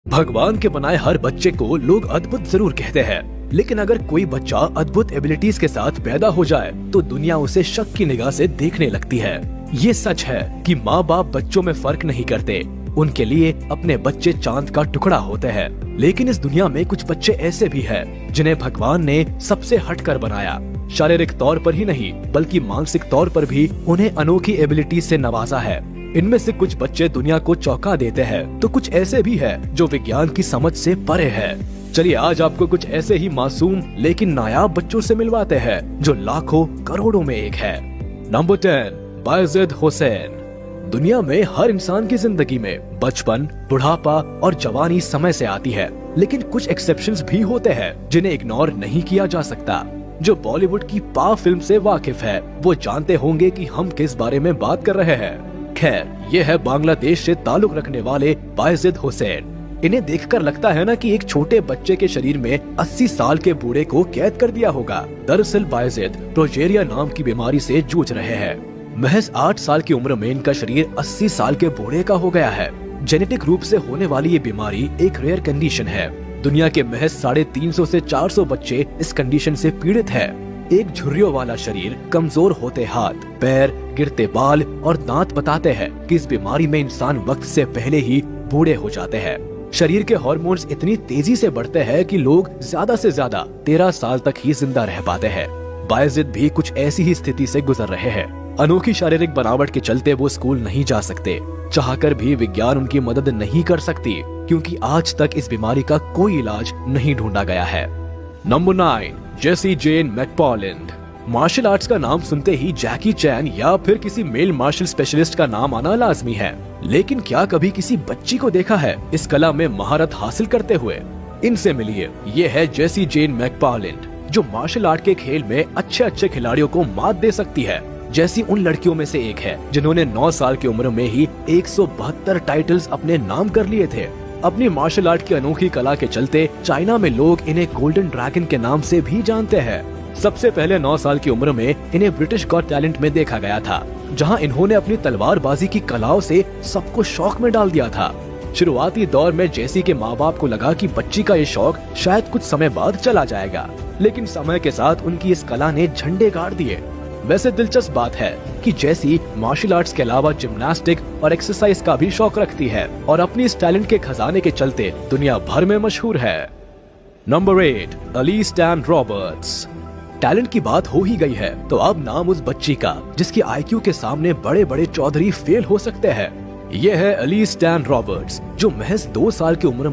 भगवान के बनाए हर बच्चे को लोग अद्भुत जरूर कहते हैं, लेकिन अगर कोई बच्चा अद्भुत एबिलिटीज के साथ पैदा हो जाए तो दुनिया उसे शक की निगाह से देखने लगती है। ये सच है कि माँ बाप बच्चों में फर्क नहीं करते, उनके लिए अपने बच्चे चांद का टुकड़ा होते हैं। लेकिन इस दुनिया में कुछ बच्चे ऐसे भी हैं जिन्हें भगवान ने सबसे हटकर बनाया। शारीरिक तौर पर ही नहीं बल्कि मानसिक तौर पर भी उन्हें अनोखी एबिलिटी से नवाजा है। इनमें से कुछ बच्चे दुनिया को चौंका देते हैं तो कुछ ऐसे भी हैं जो विज्ञान की समझ से परे हैं। चलिए आज आपको कुछ ऐसे ही मासूम लेकिन नायाब बच्चों से मिलवाते हैं जो लाखों करोड़ों में एक है। नंबर 10, बायजिद हुसैन। दुनिया में हर इंसान की जिंदगी में बचपन, बुढ़ापा और जवानी समय से आती है, लेकिन कुछ एक्सेप्शंस भी होते हैं जिन्हें इग्नोर नहीं किया जा सकता। जो बॉलीवुड की पा फिल्म से वाकिफ है वो जानते होंगे कि हम किस बारे में बात कर रहे हैं। खैर, ये है बांग्लादेश से ताल्लुक रखने वाले बायजिद हुसैन। इन्हें देखकर लगता है ना कि एक छोटे बच्चे के शरीर में 80 साल के बूढ़े को कैद कर दिया होगा। दरअसल बायजिद प्रोजेरिया नाम की बीमारी से जूझ रहे हैं। महज 8 साल की उम्र में इनका शरीर 80 साल के बूढ़े का हो गया है। जेनेटिक रूप से होने वाली ये बीमारी एक रेयर कंडीशन है। दुनिया के महज 350 से 400 बच्चे इस कंडीशन से पीड़ित है। एक झुर्रियों वाला शरीर, कमजोर होते हाथ, पैर, गिरते बाल और दांत बताते हैं कि इस बीमारी में इंसान वक्त से पहले ही बूढ़े हो जाते हैं। शरीर के हार्मोन्स इतनी तेजी से बढ़ते हैं कि लोग ज्यादा से ज्यादा 13 साल तक ही जिंदा रह पाते हैं। बायजिद भी कुछ ऐसी ही स्थिति से गुजर रहे हैं। अनोखी शारीरिक बनावट के चलते वो स्कूल नहीं जा सकते। चाहकर भी विज्ञान उनकी मदद नहीं कर सकती क्योंकि आज तक इस बीमारी का कोई इलाज नहीं ढूंढा गया है। नंबर 9, जेसी जेन मैकपार्लैंड। मार्शल आर्ट्स का नाम सुनते ही जैकी चैन या फिर किसी मेल मार्शल स्पेशलिस्ट का नाम आना लाजमी है, लेकिन क्या कभी किसी बच्ची को देखा है इस कला में महारत हासिल करते हुए? इनसे मिलिए, ये है जेसी जेन मैकपार्लैंड, जो मार्शल आर्ट के खेल में अच्छे खिलाड़ियों को मात दे सकती है। जैसी उन लड़कियों में से एक है जिन्होंने 9 साल की उम्र में ही 172 टाइटल्स अपने नाम कर लिए थे। अपनी मार्शल आर्ट की अनोखी कला के चलते चाइना में लोग इन्हें गोल्डन ड्रैगन के नाम से भी जानते हैं। सबसे पहले 9 साल की उम्र में इन्हें ब्रिटिश गॉट टैलेंट में देखा गया था, जहां इन्होंने अपनी तलवारबाजी की कलाओं से सबको शौक में डाल दिया था। शुरुआती दौर में जेसी के माँ बाप को लगा कि बच्ची का ये शौक शायद कुछ समय बाद चला जाएगा, लेकिन समय के साथ उनकी इस कला ने झंडे गाड़ दिए। वैसे दिलचस्प बात है कि जेसी मार्शल आर्ट्स के अलावा जिम्नास्टिक और एक्सरसाइज का भी शौक रखती है और अपनी इस टैलेंट के खजाने के चलते दुनिया भर में मशहूर है। Number 8, अलीस्टैन Roberts. टैलेंट की बात हो ही गई है तो अब नाम उस बच्ची का जिसकी आईक्यू के सामने बड़े बड़े चौधरी फेल हो सकते हैं। ये है अलीस्टैन रॉबर्ट्स, जो महज 2 साल की उम्र